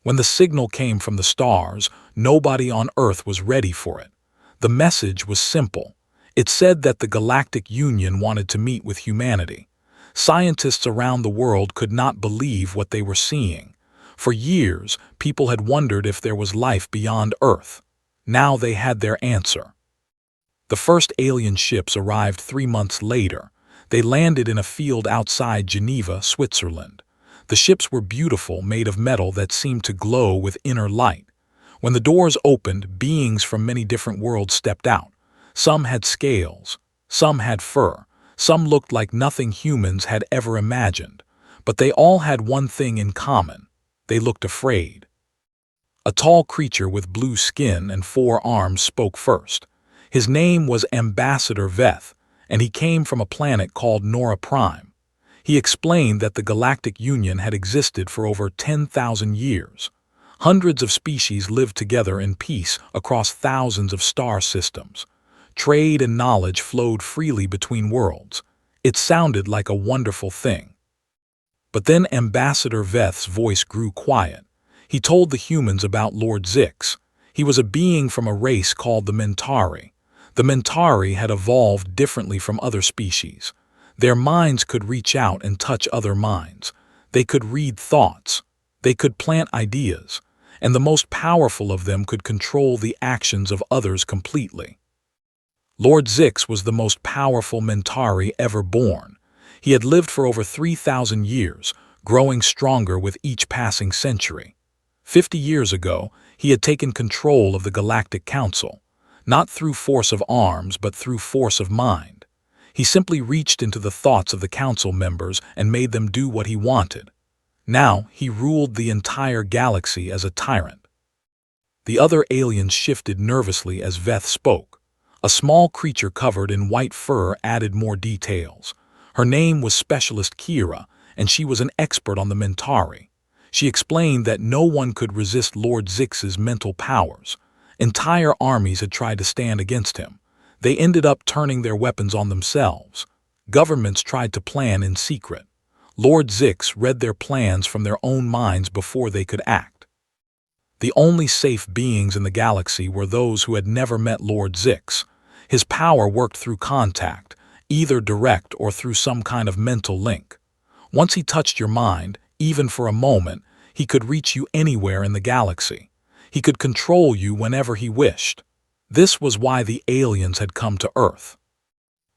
When the signal came from the stars, nobody on Earth was ready for it. The message was simple. It said that the Galactic Union wanted to meet with humanity. Scientists around the world could not believe what they were seeing. For years, people had wondered if there was life beyond Earth. Now they had their answer. The first alien ships arrived 3 months later. They landed in a field outside Geneva, Switzerland. The ships were beautiful, made of metal that seemed to glow with inner light. When the doors opened, beings from many different worlds stepped out. Some had scales, some had fur, some looked like nothing humans had ever imagined. But they all had one thing in common. They looked afraid. A tall creature with blue skin and 4 arms spoke first. His name was Ambassador Veth, and he came from a planet called Nora Prime. He explained that the Galactic Union had existed for over 10,000 years. Hundreds of species lived together in peace across thousands of star systems. Trade and knowledge flowed freely between worlds. It sounded like a wonderful thing. But then Ambassador Veth's voice grew quiet. He told the humans about Lord Zix. He was a being from a race called the Mentari. The Mentari had evolved differently from other species. Their minds could reach out and touch other minds. They could read thoughts. They could plant ideas. And the most powerful of them could control the actions of others completely. Lord Zix was the most powerful Mentari ever born. He had lived for over 3,000 years, growing stronger with each passing century. 50 years ago, he had taken control of the Galactic Council, not through force of arms but through force of mind. He simply reached into the thoughts of the council members and made them do what he wanted. Now he ruled the entire galaxy as a tyrant. The other aliens shifted nervously as Veth spoke. A small creature covered in white fur added more details. Her name was Specialist Kira, and she was an expert on the Mentari. She explained that no one could resist Lord Zix's mental powers. Entire armies had tried to stand against him. They ended up turning their weapons on themselves. Governments tried to plan in secret. Lord Zix read their plans from their own minds before they could act. The only safe beings in the galaxy were those who had never met Lord Zix. His power worked through contact, either direct or through some kind of mental link. Once he touched your mind, even for a moment, he could reach you anywhere in the galaxy. He could control you whenever he wished. This was why the aliens had come to Earth.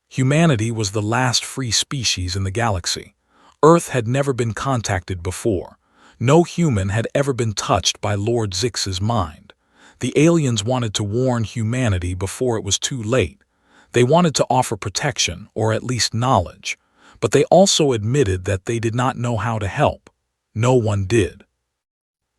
Humanity was the last free species in the galaxy. Earth had never been contacted before. No human had ever been touched by Lord Zix's mind. The aliens wanted to warn humanity before it was too late. They wanted to offer protection, or at least knowledge. But they also admitted that they did not know how to help. No one did.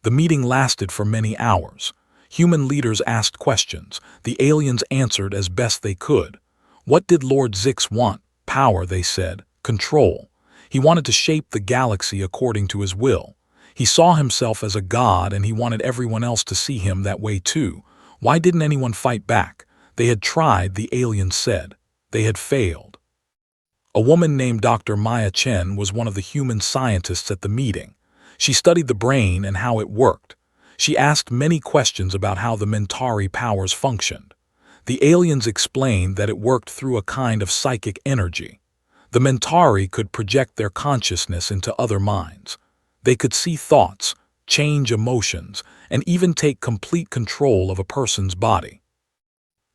The meeting lasted for many hours. Human leaders asked questions. The aliens answered as best they could. What did Lord Zix want? Power, they said. Control. He wanted to shape the galaxy according to his will. He saw himself as a god, and he wanted everyone else to see him that way too. Why didn't anyone fight back? They had tried, the aliens said. They had failed. A woman named Dr. Maya Chen was one of the human scientists at the meeting. She studied the brain and how it worked. She asked many questions about how the Mentari powers functioned. The aliens explained that it worked through a kind of psychic energy. The Mentari could project their consciousness into other minds. They could see thoughts, change emotions, and even take complete control of a person's body.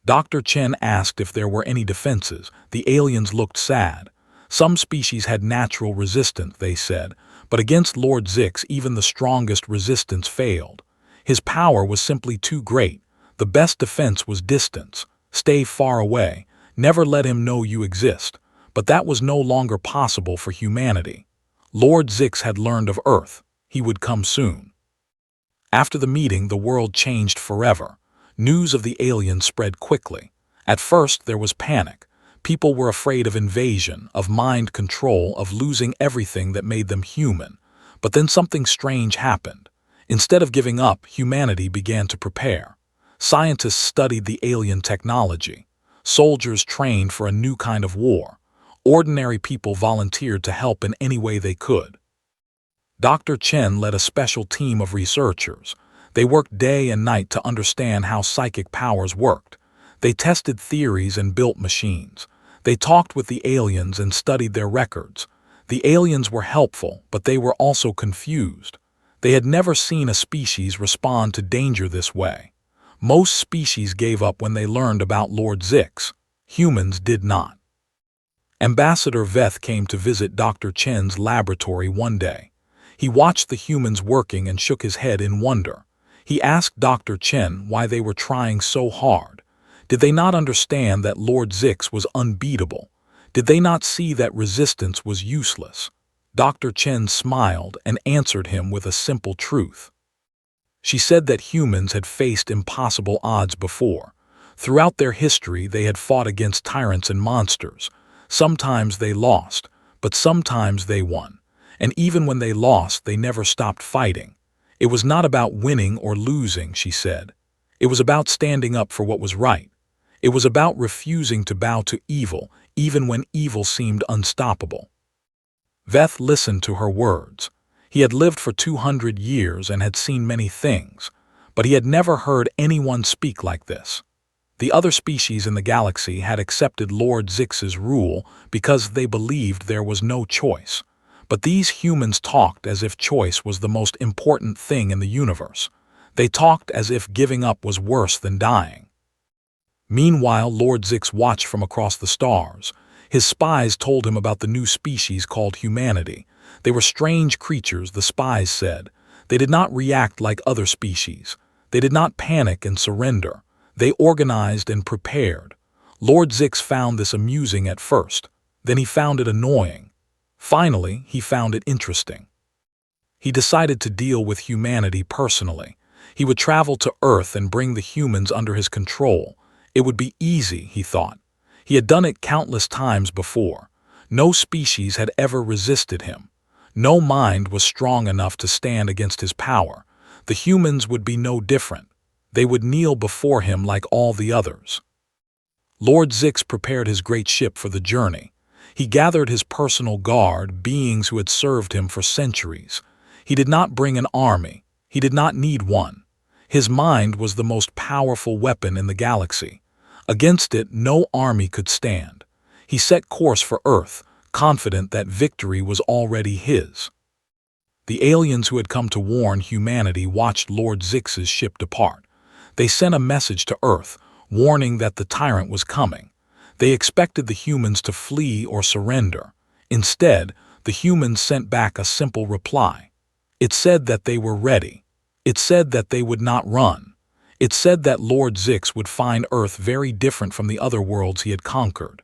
Dr. Chen asked if there were any defenses. The aliens looked sad. Some species had natural resistance, they said, but against Lord Zix even the strongest resistance failed. His power was simply too great. The best defense was distance. Stay far away. Never let him know you exist. But that was no longer possible for humanity. Lord Zix had learned of Earth. He would come soon. After the meeting, the world changed forever. News of the aliens spread quickly. At first, there was panic. People were afraid of invasion, of mind control, of losing everything that made them human. But then something strange happened. Instead of giving up, humanity began to prepare. Scientists studied the alien technology. Soldiers trained for a new kind of war. Ordinary people volunteered to help in any way they could. Dr. Chen led a special team of researchers. They worked day and night to understand how psychic powers worked. They tested theories and built machines. They talked with the aliens and studied their records. The aliens were helpful, but they were also confused. They had never seen a species respond to danger this way. Most species gave up when they learned about Lord Zix. Humans did not. Ambassador Veth came to visit Dr. Chen's laboratory one day. He watched the humans working and shook his head in wonder. He asked Dr. Chen why they were trying so hard. Did they not understand that Lord Zix was unbeatable? Did they not see that resistance was useless? Dr. Chen smiled and answered him with a simple truth. She said that humans had faced impossible odds before. Throughout their history, they had fought against tyrants and monsters. Sometimes they lost, but sometimes they won. And even when they lost, they never stopped fighting. It was not about winning or losing, she said. It was about standing up for what was right. It was about refusing to bow to evil, even when evil seemed unstoppable. Veth listened to her words. He had lived for 200 years and had seen many things, but he had never heard anyone speak like this. The other species in the galaxy had accepted Lord Zix's rule because they believed there was no choice. But these humans talked as if choice was the most important thing in the universe. They talked as if giving up was worse than dying. Meanwhile, Lord Zix watched from across the stars. His spies told him about the new species called humanity. They were strange creatures, the spies said. They did not react like other species. They did not panic and surrender. They organized and prepared. Lord Zix found this amusing at first. Then he found it annoying. Finally, he found it interesting. He decided to deal with humanity personally. He would travel to Earth and bring the humans under his control. It would be easy, he thought. He had done it countless times before. No species had ever resisted him. No mind was strong enough to stand against his power. The humans would be no different. They would kneel before him like all the others. Lord Zix prepared his great ship for the journey. He gathered his personal guard, beings who had served him for centuries. He did not bring an army. He did not need one. His mind was the most powerful weapon in the galaxy. Against it, no army could stand. He set course for Earth, confident that victory was already his. The aliens who had come to warn humanity watched Lord Zix's ship depart. They sent a message to Earth, warning that the Tyrant was coming. They expected the humans to flee or surrender. Instead, the humans sent back a simple reply. It said that they were ready. It said that they would not run. It said that Lord Zix would find Earth very different from the other worlds he had conquered.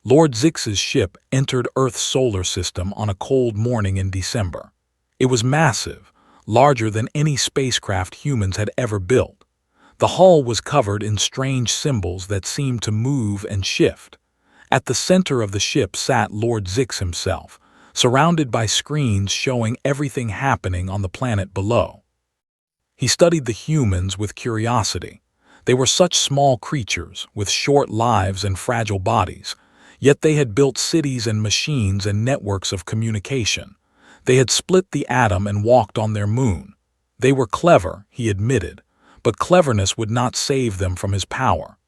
Lord Zix's ship entered Earth's solar system on a cold morning in December. It was massive, larger than any spacecraft humans had ever built. The hull was covered in strange symbols that seemed to move and shift. At the center of the ship sat Lord Zix himself, surrounded by screens showing everything happening on the planet below. He studied the humans with curiosity. They were such small creatures, with short lives and fragile bodies, yet they had built cities and machines and networks of communication. They had split the atom and walked on their moon. They were clever, he admitted, but cleverness would not save them from his power.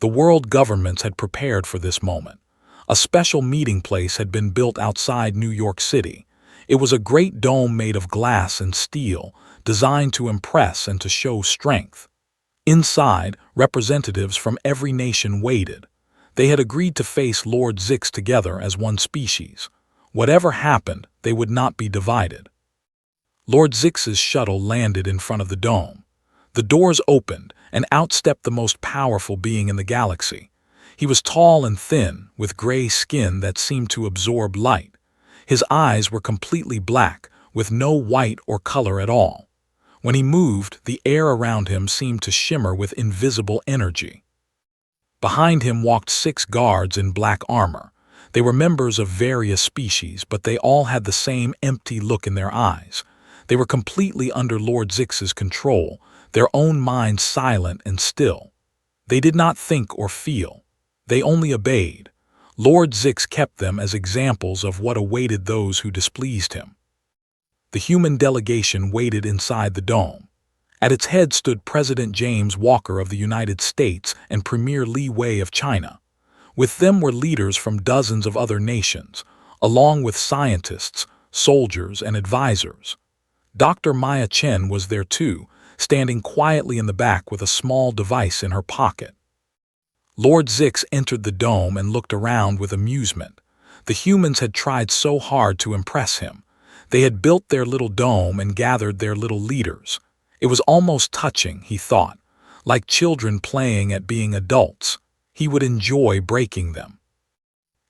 The world governments had prepared for this moment. A special meeting place had been built outside New York City. It was a great dome made of glass and steel, designed to impress and to show strength. Inside, representatives from every nation waited. They had agreed to face Lord Zix together as one species. Whatever happened, they would not be divided. Lord Zix's shuttle landed in front of the dome. The doors opened, and out stepped the most powerful being in the galaxy. He was tall and thin, with gray skin that seemed to absorb light. His eyes were completely black, with no white or color at all. When he moved, the air around him seemed to shimmer with invisible energy. Behind him walked 6 guards in black armor. They were members of various species, but they all had the same empty look in their eyes. They were completely under Lord Zix's control, their own minds silent and still. They did not think or feel. They only obeyed. Lord Zix kept them as examples of what awaited those who displeased him. The human delegation waited inside the dome. At its head stood President James Walker of the United States and Premier Li Wei of China. With them were leaders from dozens of other nations, along with scientists, soldiers, and advisors. Dr. Maya Chen was there too, standing quietly in the back with a small device in her pocket. Lord Zix entered the dome and looked around with amusement. The humans had tried so hard to impress him. They had built their little dome and gathered their little leaders. It was almost touching, he thought, like children playing at being adults. He would enjoy breaking them.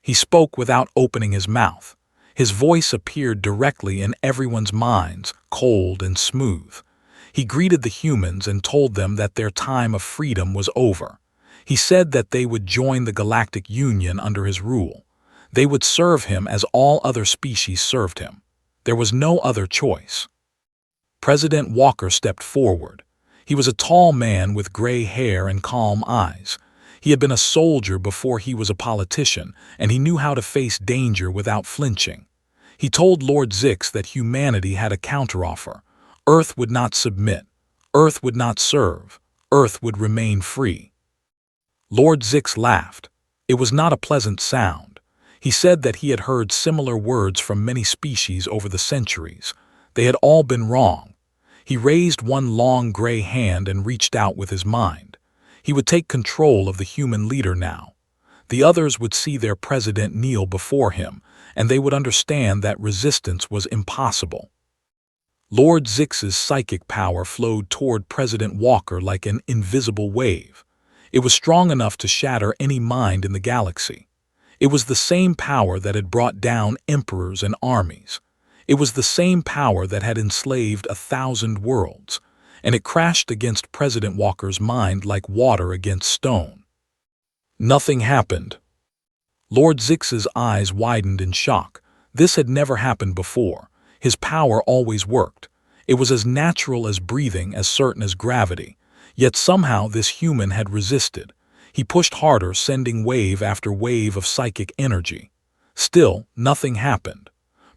He spoke without opening his mouth. His voice appeared directly in everyone's minds, cold and smooth. He greeted the humans and told them that their time of freedom was over. He said that they would join the Galactic Union under his rule. They would serve him as all other species served him. There was no other choice. President Walker stepped forward. He was a tall man with gray hair and calm eyes. He had been a soldier before he was a politician, and he knew how to face danger without flinching. He told Lord Zix that humanity had a counteroffer. Earth would not submit. Earth would not serve. Earth would remain free. Lord Zix laughed. It was not a pleasant sound. He said that he had heard similar words from many species over the centuries. They had all been wrong. He raised one long gray hand and reached out with his mind. He would take control of the human leader now. The others would see their president kneel before him, and they would understand that resistance was impossible. Lord Zix's psychic power flowed toward President Walker like an invisible wave. It was strong enough to shatter any mind in the galaxy. It was the same power that had brought down emperors and armies. It was the same power that had enslaved 1,000 worlds, and it crashed against President Walker's mind like water against stone. Nothing happened. Lord Zix's eyes widened in shock. This had never happened before. His power always worked. It was as natural as breathing, as certain as gravity. Yet somehow this human had resisted. He pushed harder, sending wave after wave of psychic energy. Still, nothing happened.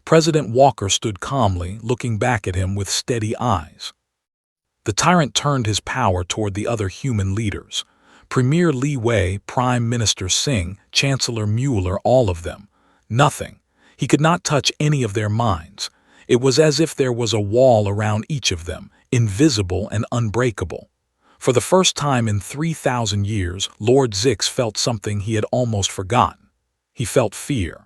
President Walker stood calmly, looking back at him with steady eyes. The tyrant turned his power toward the other human leaders. Premier Li Wei, Prime Minister Singh, Chancellor Mueller, all of them. Nothing. He could not touch any of their minds. It was as if there was a wall around each of them, invisible and unbreakable. For the first time in 3,000 years, Lord Zix felt something he had almost forgotten. He felt fear.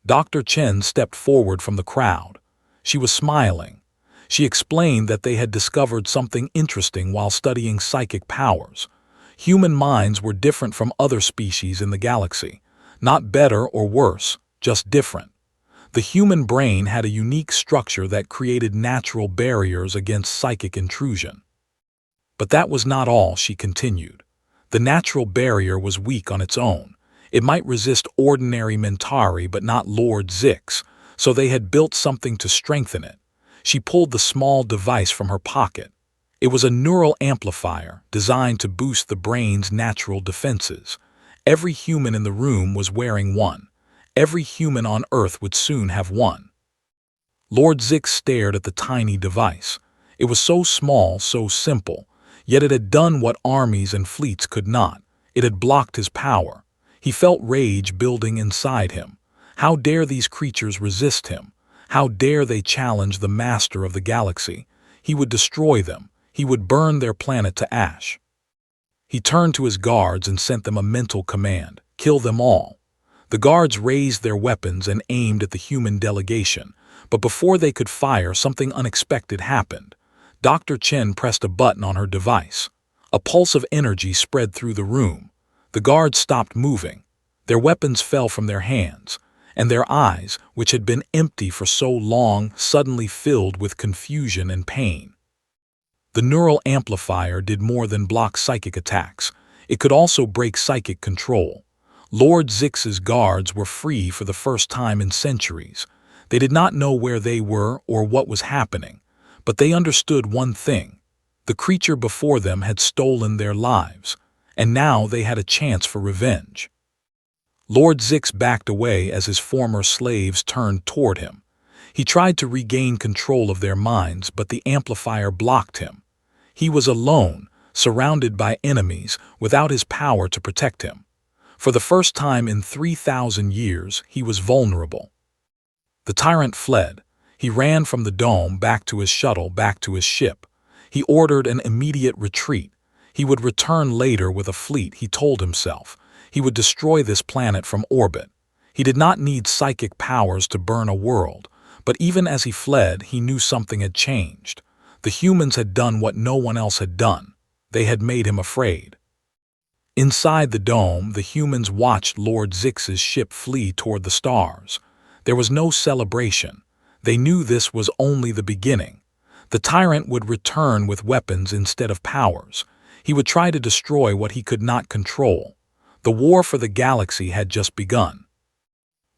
Dr. Chen stepped forward from the crowd. She was smiling. She explained that they had discovered something interesting while studying psychic powers. Human minds were different from other species in the galaxy. Not better or worse, just different. The human brain had a unique structure that created natural barriers against psychic intrusion. But that was not all, she continued. The natural barrier was weak on its own. It might resist ordinary Mentari but not Lord Zix, so they had built something to strengthen it. She pulled the small device from her pocket. It was a neural amplifier designed to boost the brain's natural defenses. Every human in the room was wearing one. Every human on Earth would soon have one. Lord Zix stared at the tiny device. It was so small, so simple, yet it had done what armies and fleets could not. It had blocked his power. He felt rage building inside him. How dare these creatures resist him? How dare they challenge the master of the galaxy? He would destroy them. He would burn their planet to ash. He turned to his guards and sent them a mental command: kill them all. The guards raised their weapons and aimed at the human delegation, but before they could fire, something unexpected happened. Dr. Chen pressed a button on her device. A pulse of energy spread through the room. The guards stopped moving. Their weapons fell from their hands, and their eyes, which had been empty for so long, suddenly filled with confusion and pain. The neural amplifier did more than block psychic attacks. It could also break psychic control. Lord Zix's guards were free for the first time in centuries. They did not know where they were or what was happening, but they understood one thing. The creature before them had stolen their lives, and now they had a chance for revenge. Lord Zix backed away as his former slaves turned toward him. He tried to regain control of their minds, but the amplifier blocked him. He was alone, surrounded by enemies, without his power to protect him. For the first time in 3,000 years, he was vulnerable. The Tyrant fled. He ran from the dome, back to his shuttle, back to his ship. He ordered an immediate retreat. He would return later with a fleet, he told himself. He would destroy this planet from orbit. He did not need psychic powers to burn a world, but even as he fled, he knew something had changed. The humans had done what no one else had done. They had made him afraid. Inside the dome, the humans watched Lord Zix's ship flee toward the stars. There was no celebration. They knew this was only the beginning. The Tyrant would return with weapons instead of powers. He would try to destroy what he could not control. The war for the galaxy had just begun.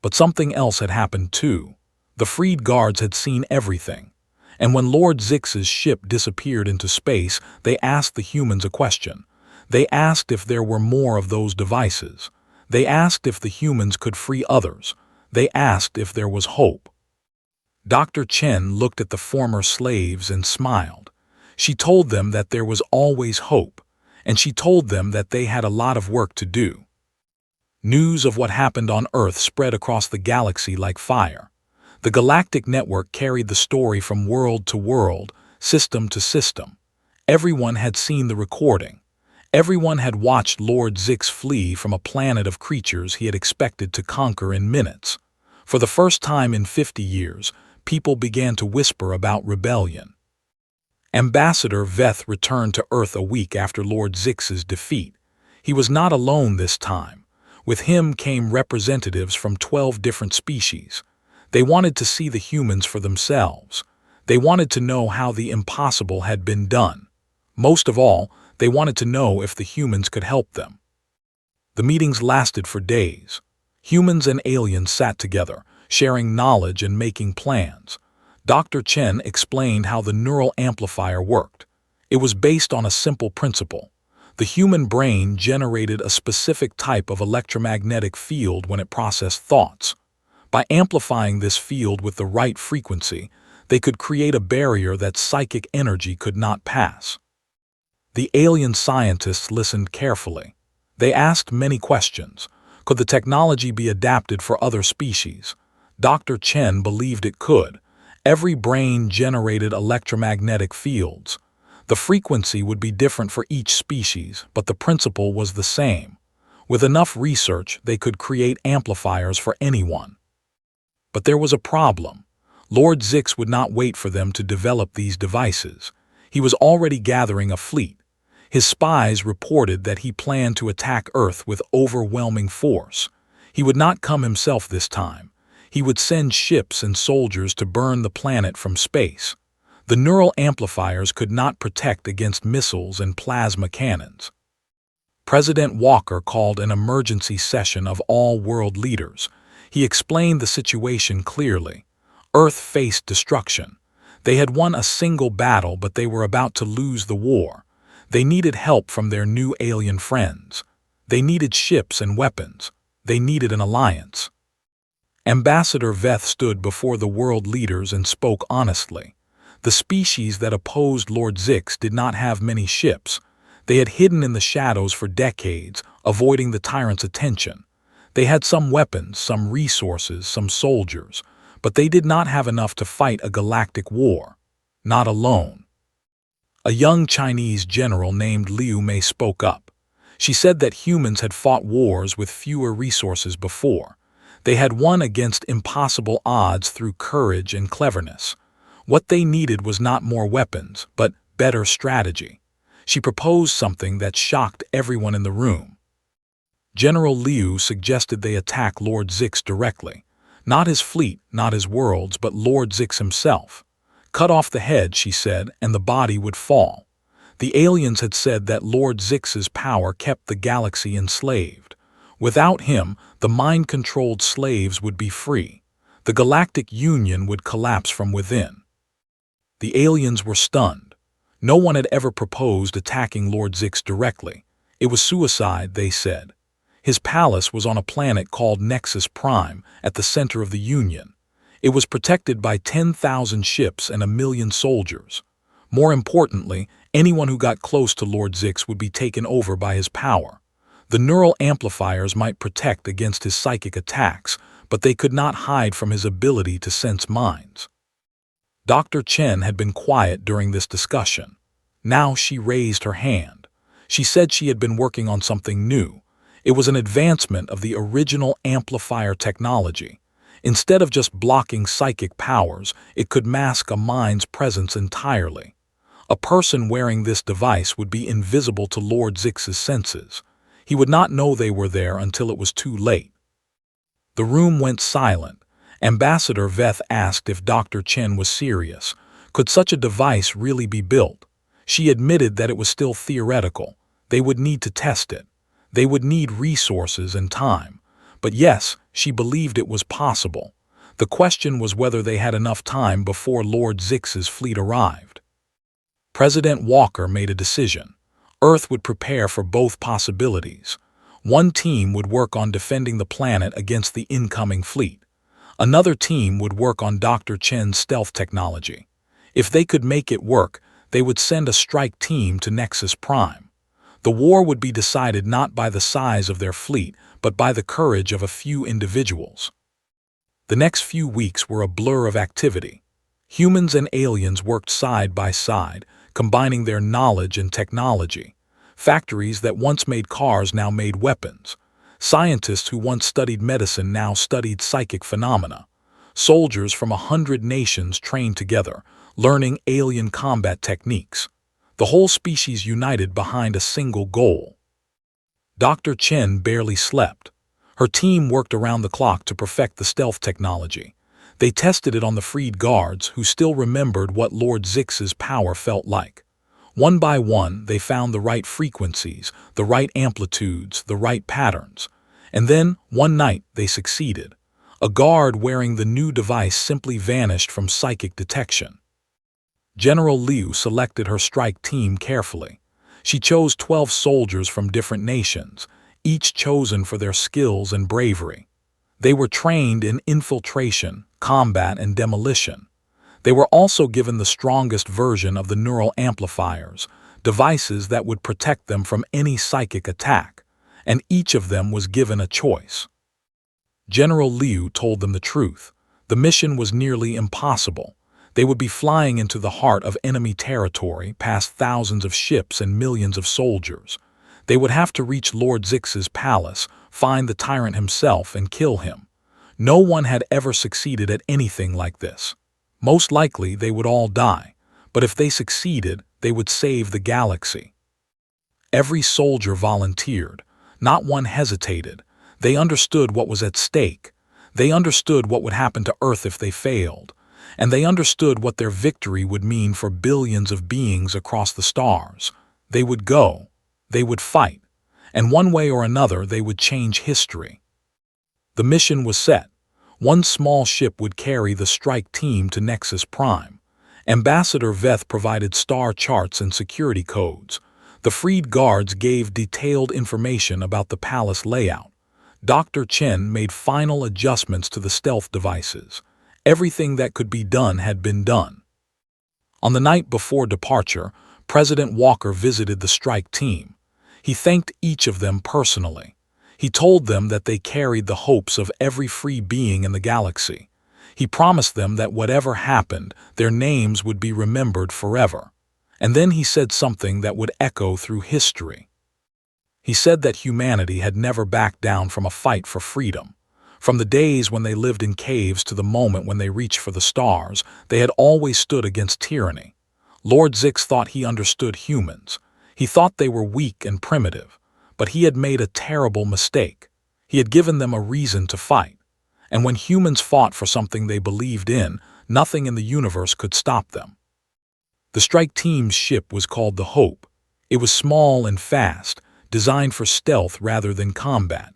But something else had happened too. The freed guards had seen everything. And when Lord Zix's ship disappeared into space, they asked the humans a question. They asked if there were more of those devices. They asked if the humans could free others. They asked if there was hope. Dr. Chen looked at the former slaves and smiled. She told them that there was always hope, and she told them that they had a lot of work to do. News of what happened on Earth spread across the galaxy like fire. The Galactic Network carried the story from world to world, system to system. Everyone had seen the recording. Everyone had watched Lord Zix flee from a planet of creatures he had expected to conquer in minutes. For the first time in 50 years, people began to whisper about rebellion. Ambassador Veth returned to Earth a week after Lord Zix's defeat. He was not alone this time. With him came representatives from 12 different species. They wanted to see the humans for themselves. They wanted to know how the impossible had been done. Most of all, they wanted to know if the humans could help them. The meetings lasted for days. Humans and aliens sat together, sharing knowledge and making plans. Dr. Chen explained how the neural amplifier worked. It was based on a simple principle. The human brain generated a specific type of electromagnetic field when it processed thoughts. By amplifying this field with the right frequency, they could create a barrier that psychic energy could not pass. The alien scientists listened carefully. They asked many questions. Could the technology be adapted for other species? Dr. Chen believed it could. Every brain generated electromagnetic fields. The frequency would be different for each species, but the principle was the same. With enough research, they could create amplifiers for anyone. But there was a problem. Lord Zix would not wait for them to develop these devices. He was already gathering a fleet. His spies reported that he planned to attack Earth with overwhelming force. He would not come himself this time. He would send ships and soldiers to burn the planet from space. The neural amplifiers could not protect against missiles and plasma cannons. President Walker called an emergency session of all world leaders. He explained the situation clearly. Earth faced destruction. They had won a single battle, but they were about to lose the war. They needed help from their new alien friends. They needed ships and weapons. They needed an alliance. Ambassador Veth stood before the world leaders and spoke honestly. The species that opposed Lord Zix did not have many ships. They had hidden in the shadows for decades, avoiding the Tyrant's attention. They had some weapons, some resources, some soldiers, but they did not have enough to fight a galactic war. Not alone. A young Chinese general named Liu Mei spoke up. She said that humans had fought wars with fewer resources before. They had won against impossible odds through courage and cleverness. What they needed was not more weapons, but better strategy. She proposed something that shocked everyone in the room. General Liu suggested they attack Lord Zix directly. Not his fleet, not his worlds, but Lord Zix himself. Cut off the head, she said, and the body would fall. The aliens had said that Lord Zix's power kept the galaxy enslaved. Without him, the mind-controlled slaves would be free. The Galactic Union would collapse from within. The aliens were stunned. No one had ever proposed attacking Lord Zix directly. It was suicide, they said. His palace was on a planet called Nexus Prime, at the center of the Union. It was protected by 10,000 ships and 1 million soldiers. More importantly, anyone who got close to Lord Zix would be taken over by his power. The neural amplifiers might protect against his psychic attacks, but they could not hide from his ability to sense minds. Dr. Chen had been quiet during this discussion. Now she raised her hand. She said she had been working on something new. It was an advancement of the original amplifier technology. Instead of just blocking psychic powers, it could mask a mind's presence entirely. A person wearing this device would be invisible to Lord Zix's senses. He would not know they were there until it was too late. The room went silent. Ambassador Veth asked if Dr. Chen was serious. Could such a device really be built? She admitted that it was still theoretical. They would need to test it. They would need resources and time. But yes, she believed it was possible. The question was whether they had enough time before Lord Zix's fleet arrived. President Walker made a decision. Earth would prepare for both possibilities. One team would work on defending the planet against the incoming fleet. Another team would work on Dr. Chen's stealth technology. If they could make it work, they would send a strike team to Nexus Prime. The war would be decided not by the size of their fleet, but by the courage of a few individuals. The next few weeks were a blur of activity. Humans and aliens worked side by side, combining their knowledge and technology. Factories that once made cars now made weapons. Scientists who once studied medicine now studied psychic phenomena. Soldiers from 100 nations trained together, learning alien combat techniques. The whole species united behind a single goal. Dr. Chen barely slept. Her team worked around the clock to perfect the stealth technology. They tested it on the freed guards, who still remembered what Lord Zix's power felt like. One by one, they found the right frequencies, the right amplitudes, the right patterns. And then, one night, they succeeded. A guard wearing the new device simply vanished from psychic detection. General Liu selected her strike team carefully. She chose 12 soldiers from different nations, each chosen for their skills and bravery. They were trained in infiltration, combat, and demolition. They were also given the strongest version of the neural amplifiers, devices that would protect them from any psychic attack, and each of them was given a choice. General Liu told them the truth. The mission was nearly impossible. They would be flying into the heart of enemy territory, past thousands of ships and millions of soldiers. They would have to reach Lord Zix's palace, find the Tyrant himself, and kill him. No one had ever succeeded at anything like this. Most likely, they would all die, but if they succeeded, they would save the galaxy. Every soldier volunteered. Not one hesitated. They understood what was at stake. They understood what would happen to Earth if they failed. And they understood what their victory would mean for billions of beings across the stars. They would go. They would fight. And one way or another, they would change history. The mission was set. One small ship would carry the strike team to Nexus Prime. Ambassador Veth provided star charts and security codes. The freed guards gave detailed information about the palace layout. Dr. Chen made final adjustments to the stealth devices. Everything that could be done had been done. On the night before departure, President Walker visited the strike team. He thanked each of them personally. He told them that they carried the hopes of every free being in the galaxy. He promised them that whatever happened, their names would be remembered forever. And then he said something that would echo through history. He said that humanity had never backed down from a fight for freedom. From the days when they lived in caves to the moment when they reached for the stars, they had always stood against tyranny. Lord Zix thought he understood humans. He thought they were weak and primitive. But he had made a terrible mistake. He had given them a reason to fight. And when humans fought for something they believed in, nothing in the universe could stop them. The strike team's ship was called the Hope. It was small and fast, designed for stealth rather than combat.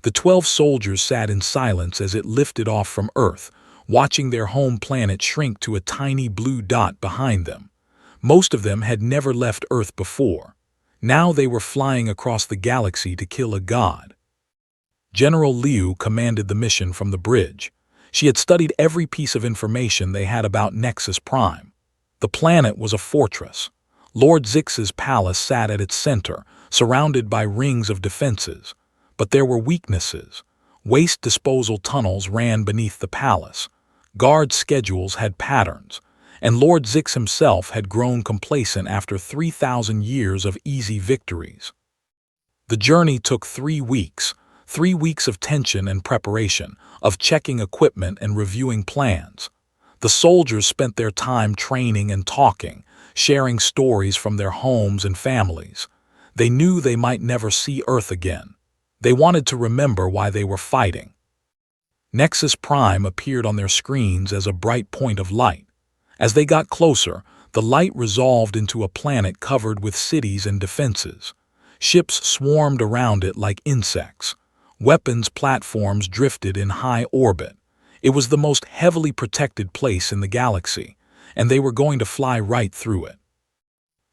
The 12 soldiers sat in silence as it lifted off from Earth, watching their home planet shrink to a tiny blue dot behind them. Most of them had never left Earth before. Now they were flying across the galaxy to kill a god. General Liu commanded the mission from the bridge. She had studied every piece of information they had about Nexus Prime. The planet was a fortress. Lord Zix's palace sat at its center, surrounded by rings of defenses. But there were weaknesses. Waste disposal tunnels ran beneath the palace. Guard schedules had patterns. And Lord Zix himself had grown complacent after 3,000 years of easy victories. The journey took 3 weeks, 3 weeks of tension and preparation, of checking equipment and reviewing plans. The soldiers spent their time training and talking, sharing stories from their homes and families. They knew they might never see Earth again. They wanted to remember why they were fighting. Nexus Prime appeared on their screens as a bright point of light. As they got closer, the light resolved into a planet covered with cities and defenses. Ships swarmed around it like insects. Weapons platforms drifted in high orbit. It was the most heavily protected place in the galaxy, and they were going to fly right through it.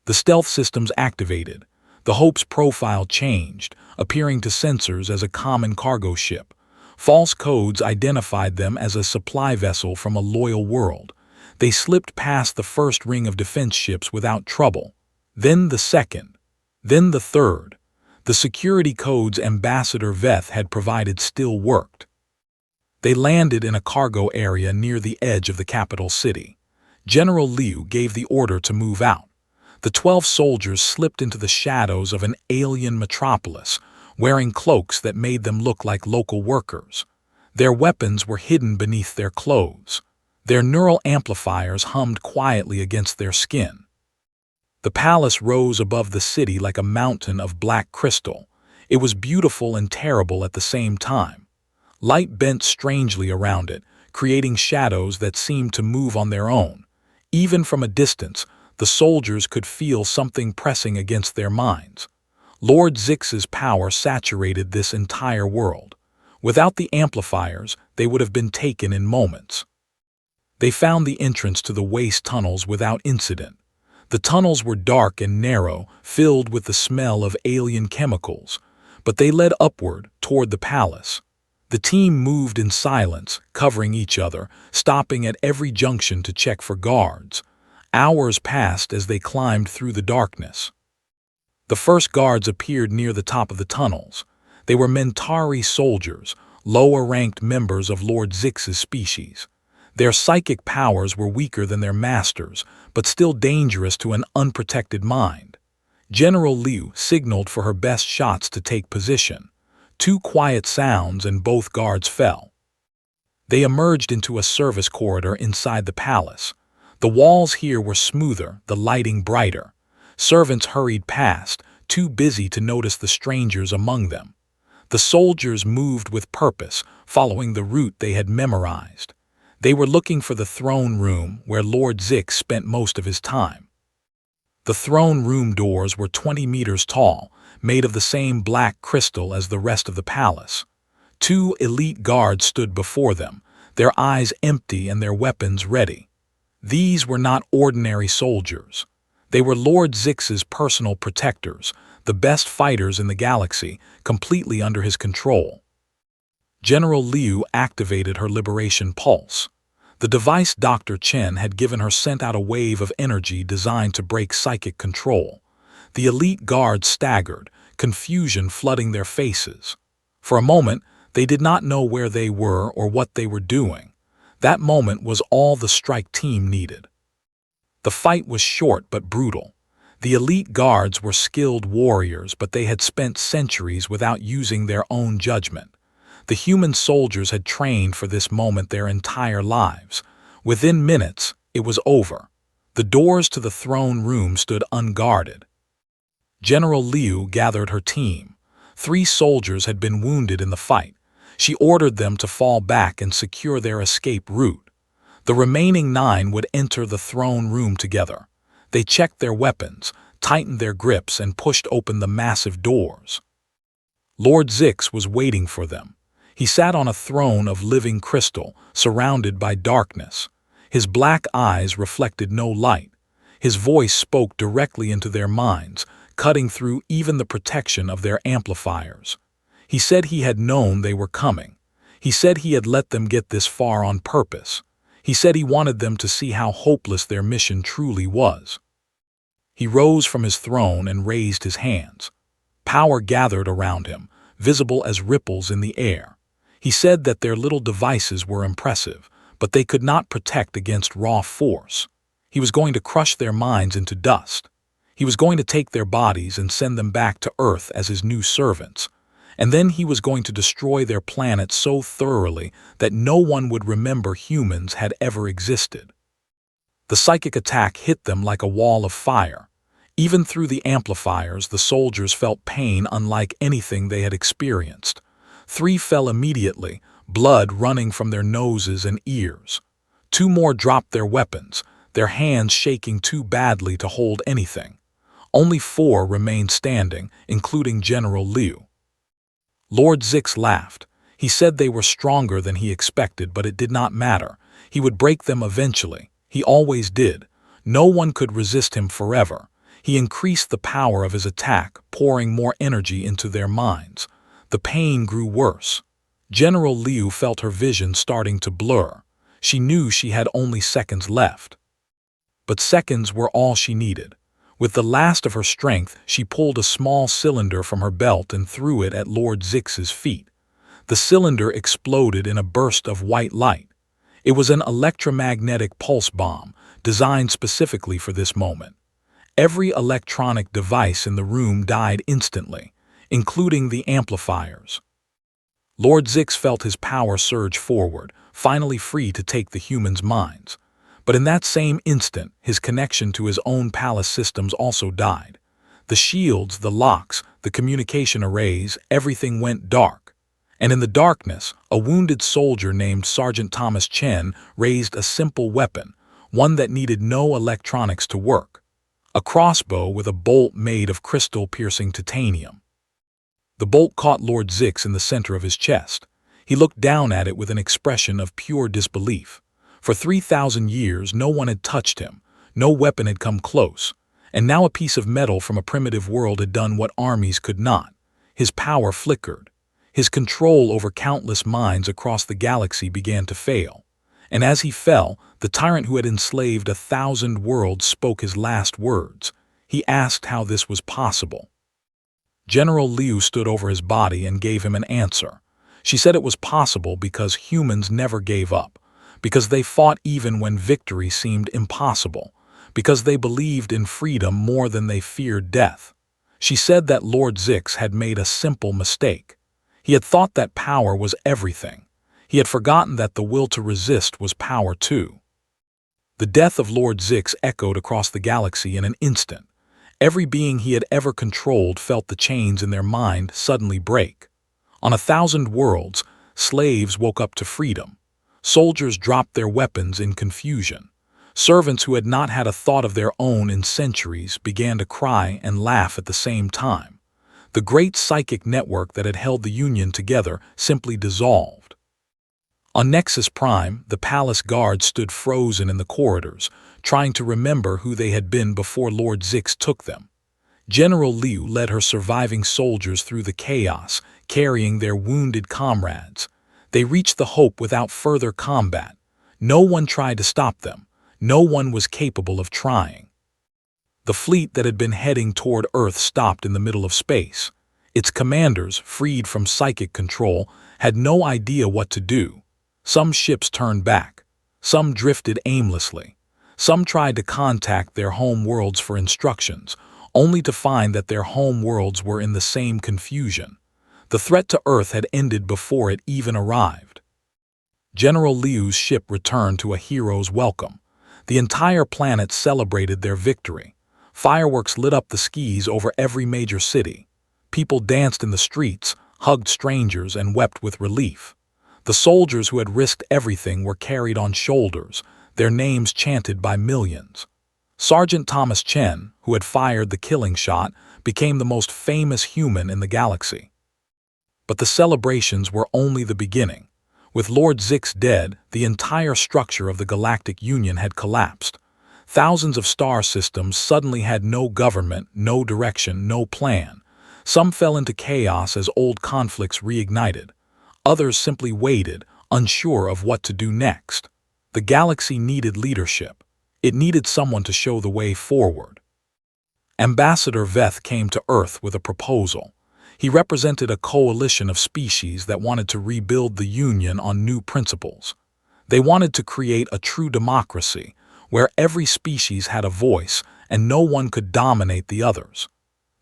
The stealth systems activated. The Hope's profile changed, appearing to sensors as a common cargo ship. False codes identified them as a supply vessel from a loyal world. They slipped past the first ring of defense ships without trouble. Then the second. Then the third. The security codes Ambassador Veth had provided still worked. They landed in a cargo area near the edge of the capital city. General Liu gave the order to move out. The 12 soldiers slipped into the shadows of an alien metropolis, wearing cloaks that made them look like local workers. Their weapons were hidden beneath their clothes. Their neural amplifiers hummed quietly against their skin. The palace rose above the city like a mountain of black crystal. It was beautiful and terrible at the same time. Light bent strangely around it, creating shadows that seemed to move on their own. Even from a distance, the soldiers could feel something pressing against their minds. Lord Zix's power saturated this entire world. Without the amplifiers, they would have been taken in moments. They found the entrance to the waste tunnels without incident. The tunnels were dark and narrow, filled with the smell of alien chemicals, but they led upward toward the palace. The team moved in silence, covering each other, stopping at every junction to check for guards. Hours passed as they climbed through the darkness. The first guards appeared near the top of the tunnels. They were Mentari soldiers, lower-ranked members of Lord Zix's species. Their psychic powers were weaker than their masters, but still dangerous to an unprotected mind. General Liu signaled for her best shots to take position. 2 quiet sounds and both guards fell. They emerged into a service corridor inside the palace. The walls here were smoother, the lighting brighter. Servants hurried past, too busy to notice the strangers among them. The soldiers moved with purpose, following the route they had memorized. They were looking for the throne room where Lord Zix spent most of his time. The throne room doors were 20 meters tall, made of the same black crystal as the rest of the palace. 2 elite guards stood before them, their eyes empty and their weapons ready. These were not ordinary soldiers. They were Lord Zix's personal protectors, the best fighters in the galaxy, completely under his control. General Liu activated her liberation pulse. The device Dr. Chen had given her sent out a wave of energy designed to break psychic control. The elite guards staggered, confusion flooding their faces. For a moment, they did not know where they were or what they were doing. That moment was all the strike team needed. The fight was short but brutal. The elite guards were skilled warriors, but they had spent centuries without using their own judgment. The human soldiers had trained for this moment their entire lives. Within minutes, it was over. The doors to the throne room stood unguarded. General Liu gathered her team. 3 soldiers had been wounded in the fight. She ordered them to fall back and secure their escape route. The remaining 9 would enter the throne room together. They checked their weapons, tightened their grips, and pushed open the massive doors. Lord Zix was waiting for them. He sat on a throne of living crystal, surrounded by darkness. His black eyes reflected no light. His voice spoke directly into their minds, cutting through even the protection of their amplifiers. He said he had known they were coming. He said he had let them get this far on purpose. He said he wanted them to see how hopeless their mission truly was. He rose from his throne and raised his hands. Power gathered around him, visible as ripples in the air. He said that their little devices were impressive, but they could not protect against raw force. He was going to crush their minds into dust. He was going to take their bodies and send them back to Earth as his new servants. And then he was going to destroy their planet so thoroughly that no one would remember humans had ever existed. The psychic attack hit them like a wall of fire. Even through the amplifiers, the soldiers felt pain unlike anything they had experienced. 3 fell immediately, blood running from their noses and ears. 2 more dropped their weapons, their hands shaking too badly to hold anything. Only 4 remained standing, including General Liu. Lord Zix laughed. He said they were stronger than he expected, but it did not matter. He would break them eventually. He always did. No one could resist him forever. He increased the power of his attack, pouring more energy into their minds. The pain grew worse. General Liu felt her vision starting to blur. She knew she had only seconds left. But seconds were all she needed. With the last of her strength, she pulled a small cylinder from her belt and threw it at Lord Zix's feet. The cylinder exploded in a burst of white light. It was an electromagnetic pulse bomb, designed specifically for this moment. Every electronic device in the room died instantly, including the amplifiers. Lord Zix felt his power surge forward, finally free to take the humans' minds. But in that same instant, his connection to his own palace systems also died. The shields, the locks, the communication arrays, everything went dark. And in the darkness, a wounded soldier named Sergeant Thomas Chen raised a simple weapon, one that needed no electronics to work. A crossbow with a bolt made of crystal-piercing titanium. The bolt caught Lord Zix in the center of his chest. He looked down at it with an expression of pure disbelief. For 3,000 years, no one had touched him, no weapon had come close, and now a piece of metal from a primitive world had done what armies could not. His power flickered. His control over countless minds across the galaxy began to fail. And as he fell, the tyrant who had enslaved 1,000 worlds spoke his last words. He asked how this was possible. General Liu stood over his body and gave him an answer. She said it was possible because humans never gave up. Because they fought even when victory seemed impossible, because they believed in freedom more than they feared death. She said that Lord Zix had made a simple mistake. He had thought that power was everything. He had forgotten that the will to resist was power too. The death of Lord Zix echoed across the galaxy in an instant. Every being he had ever controlled felt the chains in their mind suddenly break. On 1,000 worlds, slaves woke up to freedom. Soldiers dropped their weapons in confusion. Servants who had not had a thought of their own in centuries began to cry and laugh at the same time. The great psychic network that had held the Union together simply dissolved. On Nexus Prime, the palace guards stood frozen in the corridors, trying to remember who they had been before Lord Zix took them. General Liu led her surviving soldiers through the chaos, carrying their wounded comrades. They reached the hope without further combat. No one tried to stop them. No one was capable of trying. The fleet that had been heading toward Earth stopped in the middle of space. Its commanders, freed from psychic control, had no idea what to do. Some ships turned back. Some drifted aimlessly. Some tried to contact their home worlds for instructions, only to find that their home worlds were in the same confusion. The threat to Earth had ended before it even arrived. General Liu's ship returned to a hero's welcome. The entire planet celebrated their victory. Fireworks lit up the skies over every major city. People danced in the streets, hugged strangers, and wept with relief. The soldiers who had risked everything were carried on shoulders, their names chanted by millions. Sergeant Thomas Chen, who had fired the killing shot, became the most famous human in the galaxy. But the celebrations were only the beginning. With Lord Zix dead, the entire structure of the Galactic Union had collapsed. Thousands of star systems suddenly had no government, no direction, no plan. Some fell into chaos as old conflicts reignited. Others simply waited, unsure of what to do next. The galaxy needed leadership. It needed someone to show the way forward. Ambassador Veth came to Earth with a proposal. He represented a coalition of species that wanted to rebuild the Union on new principles. They wanted to create a true democracy, where every species had a voice and no one could dominate the others.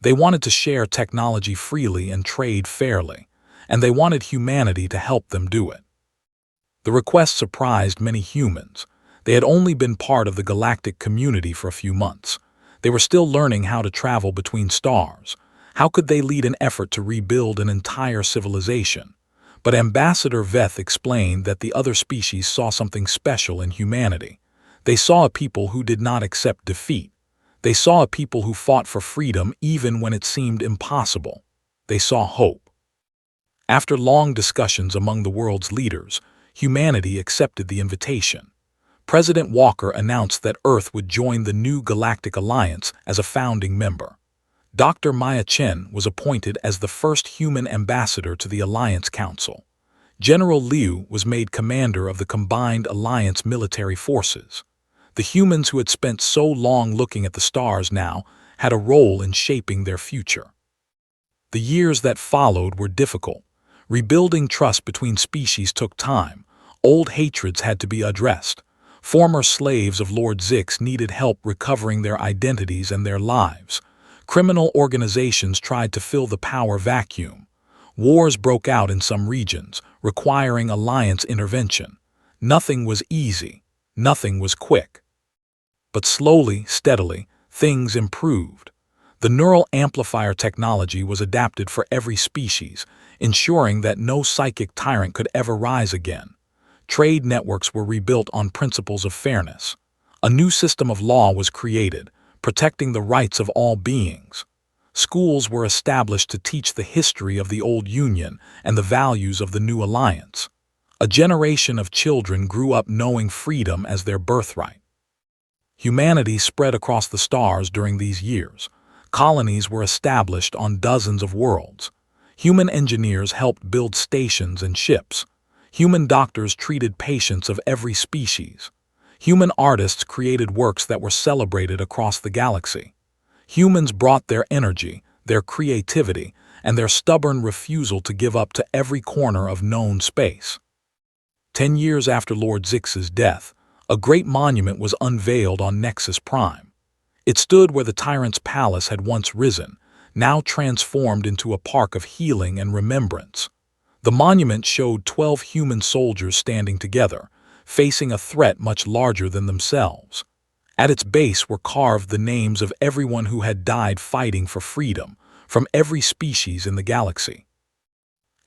They wanted to share technology freely and trade fairly, and they wanted humanity to help them do it. The request surprised many humans. They had only been part of the galactic community for a few months. They were still learning how to travel between stars. How could they lead an effort to rebuild an entire civilization? But Ambassador Veth explained that the other species saw something special in humanity. They saw a people who did not accept defeat. They saw a people who fought for freedom even when it seemed impossible. They saw hope. After long discussions among the world's leaders, humanity accepted the invitation. President Walker announced that Earth would join the new Galactic Alliance as a founding member. Dr. Maya Chen was appointed as the first human ambassador to the Alliance Council. General Liu was made commander of the combined Alliance military forces. The humans who had spent so long looking at the stars now had a role in shaping their future. The years that followed were difficult. Rebuilding trust between species took time. Old hatreds had to be addressed. Former slaves of Lord Zix needed help recovering their identities and their lives. Criminal organizations tried to fill the power vacuum. Wars broke out in some regions, requiring alliance intervention. Nothing was easy. Nothing was quick. But slowly, steadily, things improved. The neural amplifier technology was adapted for every species, ensuring that no psychic tyrant could ever rise again. Trade networks were rebuilt on principles of fairness. A new system of law was created, protecting the rights of all beings. Schools were established to teach the history of the old Union and the values of the new alliance. A generation of children grew up knowing freedom as their birthright. Humanity spread across the stars during these years. Colonies were established on dozens of worlds. Human engineers helped build stations and ships. Human doctors treated patients of every species. Human artists created works that were celebrated across the galaxy. Humans brought their energy, their creativity, and their stubborn refusal to give up to every corner of known space. 10 years after Lord Zix's death, a great monument was unveiled on Nexus Prime. It stood where the Tyrant's palace had once risen, now transformed into a park of healing and remembrance. The monument showed 12 human soldiers standing together, facing a threat much larger than themselves. At its base were carved the names of everyone who had died fighting for freedom, from every species in the galaxy.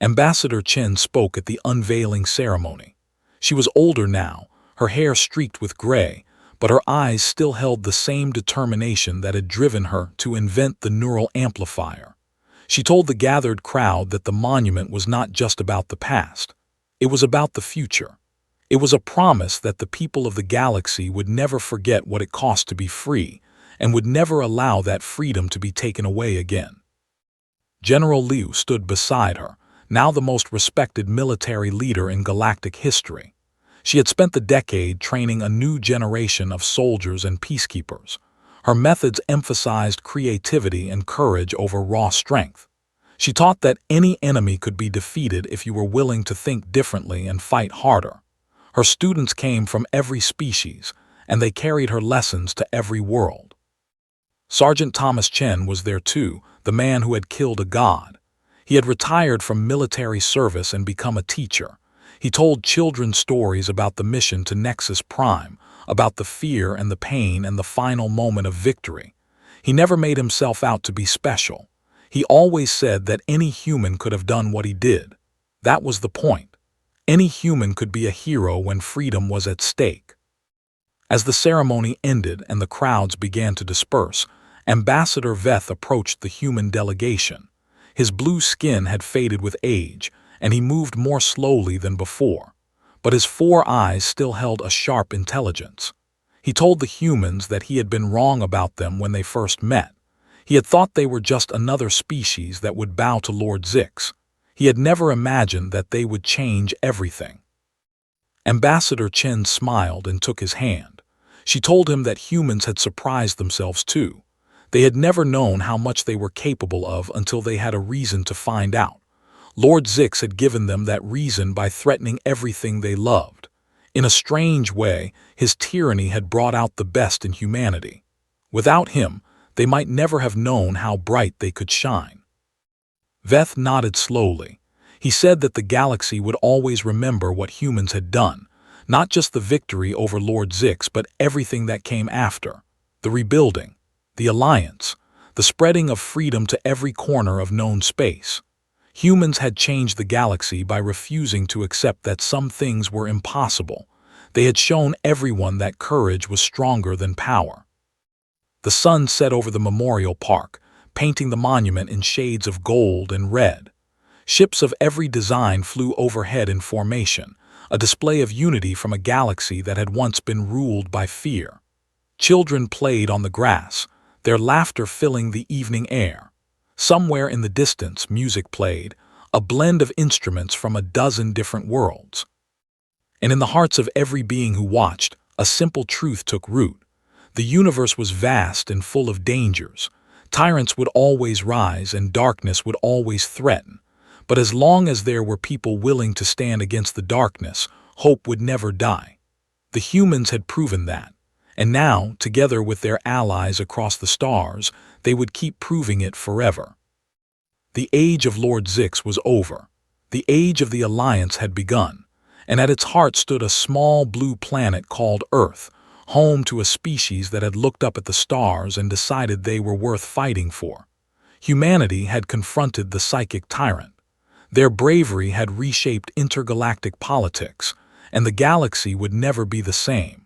Ambassador Chen spoke at the unveiling ceremony. She was older now, her hair streaked with gray, but her eyes still held the same determination that had driven her to invent the neural amplifier. She told the gathered crowd that the monument was not just about the past. It was about the future. It was a promise that the people of the galaxy would never forget what it cost to be free and would never allow that freedom to be taken away again. General Liu stood beside her, now the most respected military leader in galactic history. She had spent the decade training a new generation of soldiers and peacekeepers. Her methods emphasized creativity and courage over raw strength. She taught that any enemy could be defeated if you were willing to think differently and fight harder. Her students came from every species, and they carried her lessons to every world. Sergeant Thomas Chen was there too, the man who had killed a god. He had retired from military service and become a teacher. He told children stories about the mission to Nexus Prime, about the fear and the pain and the final moment of victory. He never made himself out to be special. He always said that any human could have done what he did. That was the point. Any human could be a hero when freedom was at stake. As the ceremony ended and the crowds began to disperse, Ambassador Veth approached the human delegation. His blue skin had faded with age, and he moved more slowly than before. But his 4 eyes still held a sharp intelligence. He told the humans that he had been wrong about them when they first met. He had thought they were just another species that would bow to Lord Zix. He had never imagined that they would change everything. Ambassador Chen smiled and took his hand. She told him that humans had surprised themselves too. They had never known how much they were capable of until they had a reason to find out. Lord Zix had given them that reason by threatening everything they loved. In a strange way, his tyranny had brought out the best in humanity. Without him, they might never have known how bright they could shine. Veth nodded slowly. He said that the galaxy would always remember what humans had done, not just the victory over Lord Zix, but everything that came after. The rebuilding, the alliance, the spreading of freedom to every corner of known space. Humans had changed the galaxy by refusing to accept that some things were impossible. They had shown everyone that courage was stronger than power. The sun set over the memorial park, painting the monument in shades of gold and red. Ships of every design flew overhead in formation, a display of unity from a galaxy that had once been ruled by fear. Children played on the grass, their laughter filling the evening air. Somewhere in the distance, music played, a blend of instruments from a dozen different worlds. And in the hearts of every being who watched, a simple truth took root. The universe was vast and full of dangers. Tyrants would always rise and darkness would always threaten. But as long as there were people willing to stand against the darkness, hope would never die. The humans had proven that. And now, together with their allies across the stars, they would keep proving it forever. The age of Lord Zix was over. The age of the Alliance had begun, and at its heart stood a small blue planet called Earth, home to a species that had looked up at the stars and decided they were worth fighting for. Humanity had confronted the psychic tyrant. Their bravery had reshaped intergalactic politics, and the galaxy would never be the same.